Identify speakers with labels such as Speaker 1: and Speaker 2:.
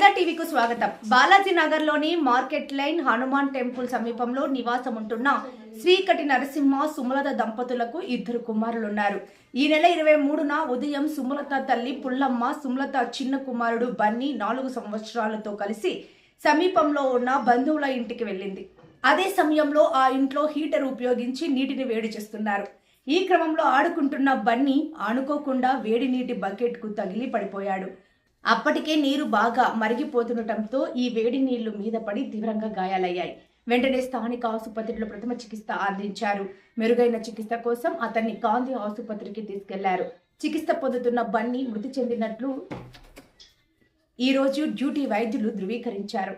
Speaker 1: బాలా టీవీకు స్వాగతం. బాలాజీ నగర్లోని market line Hanuman temple సమీపంలో నివాసం ఉంటున్న శ్రీకటి నరసింహ సుమలత దంపతులకు ఇద్దరు కుమారులున్నారు. ఈ నెల 23న ఉదయం సుమలత తల్లి పుల్లమ్మ సుమలత చిన్న కుమారుడు బన్నీ 4 సంవత్సరాలతో కలిసి సమీపంలో ఉన్న బంధువుల ఇంటికి వెళ్ళింది. అదే సమయంలో ఆ ఇంట్లో హీటర్ ఉపయోగించి నీటిని వేడి చేస్తున్నారు. ఈ క్రమంలో ఆడుకుంటున్న బన్నీ ఆనుకోకుండా వేడి నీటి బకెట్కు తగిలి పడిపోయాడు. అప్పటికే నీరు బాగా మరిగిపోతుండటంతో ఈ వేడి నీళ్లు మీద పడి తీవ్రంగా గాయాలయ్యాయి. వెంటనే స్థానిక ఆసుపత్రిలో ప్రథమ చికిత్స అందించారు. మెరుగైన చికిత్స కోసం అతన్ని గాంధీ ఆసుపత్రికి తీసుకెళ్లారు. చికిత్స పొందుతున్న బన్నీ మృతి చెందినట్లు ఈరోజు డ్యూటీ వైద్యులు ధృవీకరించారు.